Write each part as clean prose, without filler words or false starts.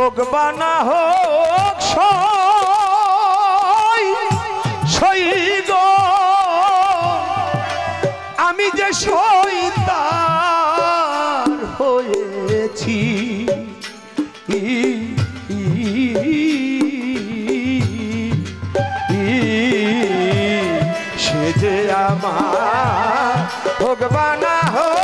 হোক বা না হোক সই গো আমি যে শয়তান হয়েছি সে যে আমার হোক বা না হোক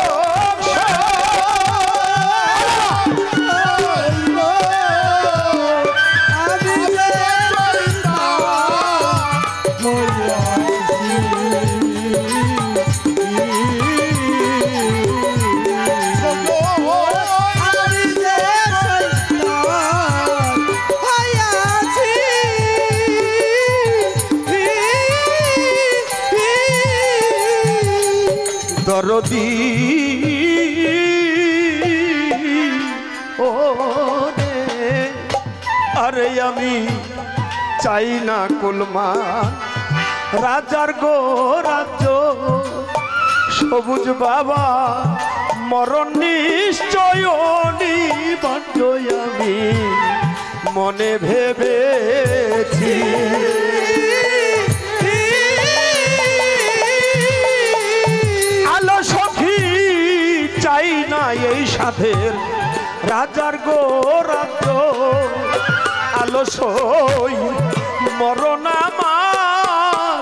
দরদি ও রে আরে আমি চাই না কুলমান রাজার গো রাজ্য সবুজ বাবা মরণ নিশ্চয় নিবার্য আমি মনে ভেবেছি চাই না এই সাধের রাজার গো রাজ্য আলসই মরণ আমার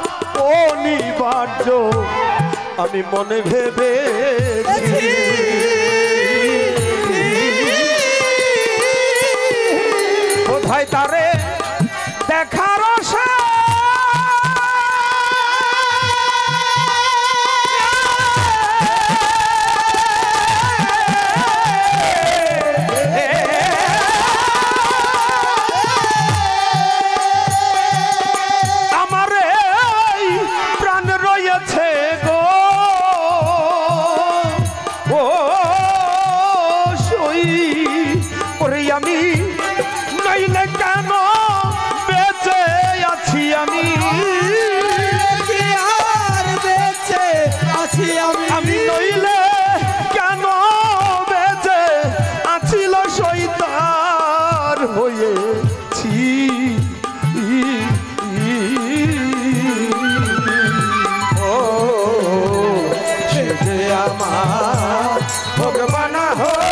অনিবার্য আমি মনে ভেবেছি কোথায় তারে দেখার আশা আমি নইলে কেন বেঁচে আছি আমি আর বেঁচে আছি আমি নইলে কেন বেঁচে আছিল শয়তান হয়েছি ও সে যে আমার ভগবান হোক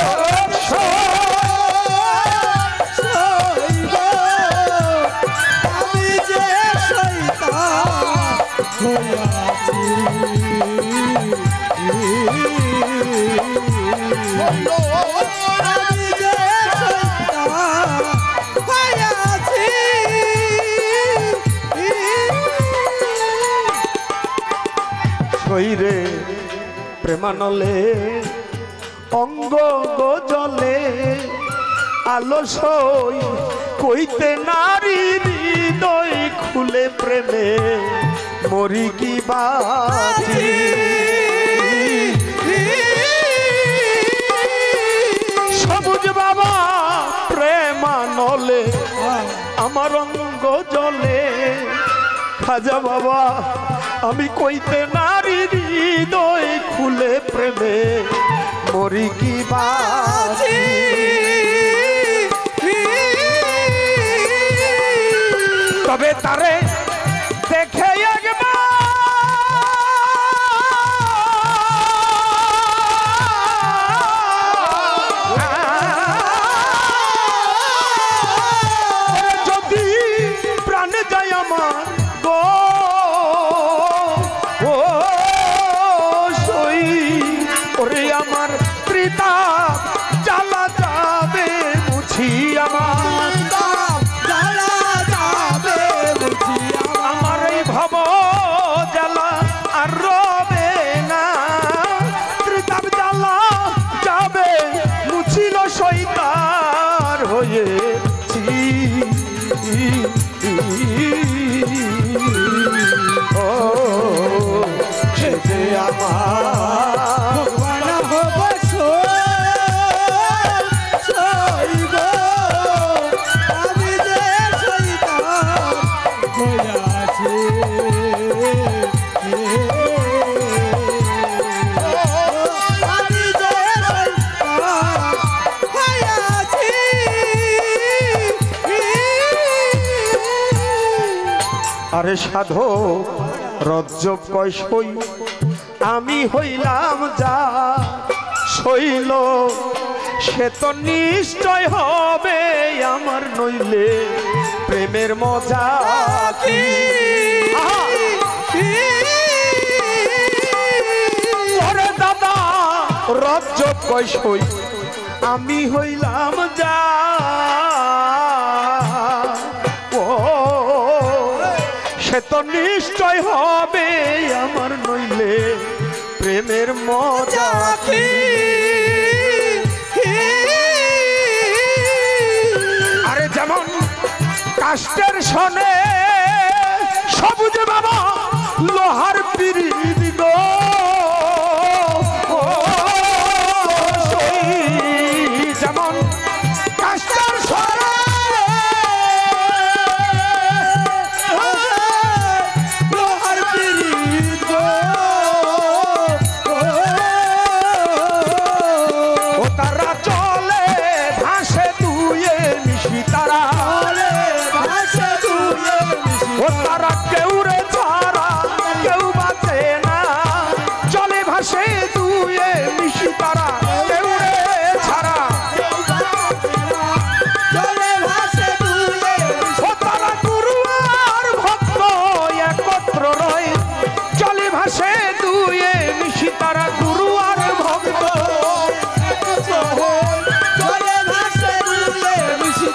শরীরে প্রেমানলে অঙ্গ গজলে আলসই কইতে নারী হৃদয় খুলে প্রেমে মরি কি বাঁচি সবুজ বাবা প্রেমানলে আমার অঙ্গ জলে খাজা বাবা আমি কইতে নারী হৃদয় খুলে প্রেমে মরি কি বাঁচি তবে তারে দেখে একবার যদি প্রাণে যায় আমার গো ও সই ওরে আমার পিতা জ্বালা যাবে মুছি আমার আমার এই ভব জ্বালা আর রবে না ত্রিতাপ জ্বালা যাবে মুছিল শয়তান হয়েছি ও সে যে আমার ভগবান আরে সাধো রজ্জব কয় সই আমি হইলাম যা শৈল সে তো নিশ্চয় হবে আমার নইলে প্রেমের মজা কি ওরে দাদা রজ্জব কয় সই আমি হইলাম যা ও সে তো নিশ্চয় হবে আমার নইলে প্রেমের মজা কি আরে যেমন কাষ্টের সনে সবুজ বাবা লোহার পিরিত গো যেমন কাষ্টের সনে লোহার পিরিত গো ও তারা চলে ভাসে দুয়ে মিশি তারা ভাসে দুয়ে ও তারা কেউ রে ছাড়া কেউ বাঁচে না চলে ভাসে দুয়ে মিশি তারা কেউ রে ছাড়া চলে ভাসে দুয়ে ও তারা গুরু আর ভক্ত একত্র রয় চলে ভাসে দুয়ে মিশি তারা গুরু আর ভক্ত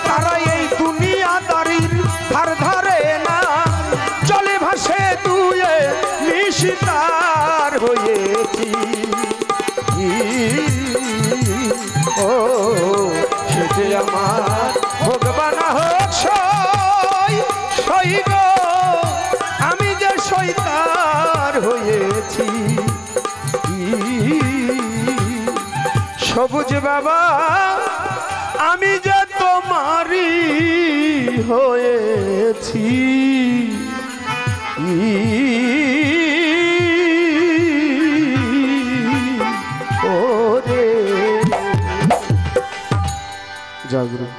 তারা এই দুনিয়াদারির ধার ধারে না চলে ভাসে দুয়ে মিশি তার হয়েছি ও সে যে আমার ভগবান হোক সই গো আমি যে সইতার হয়েছি সবুজ বাবা আমি যে তোমারই হয়েছি ওরে জাগরুক।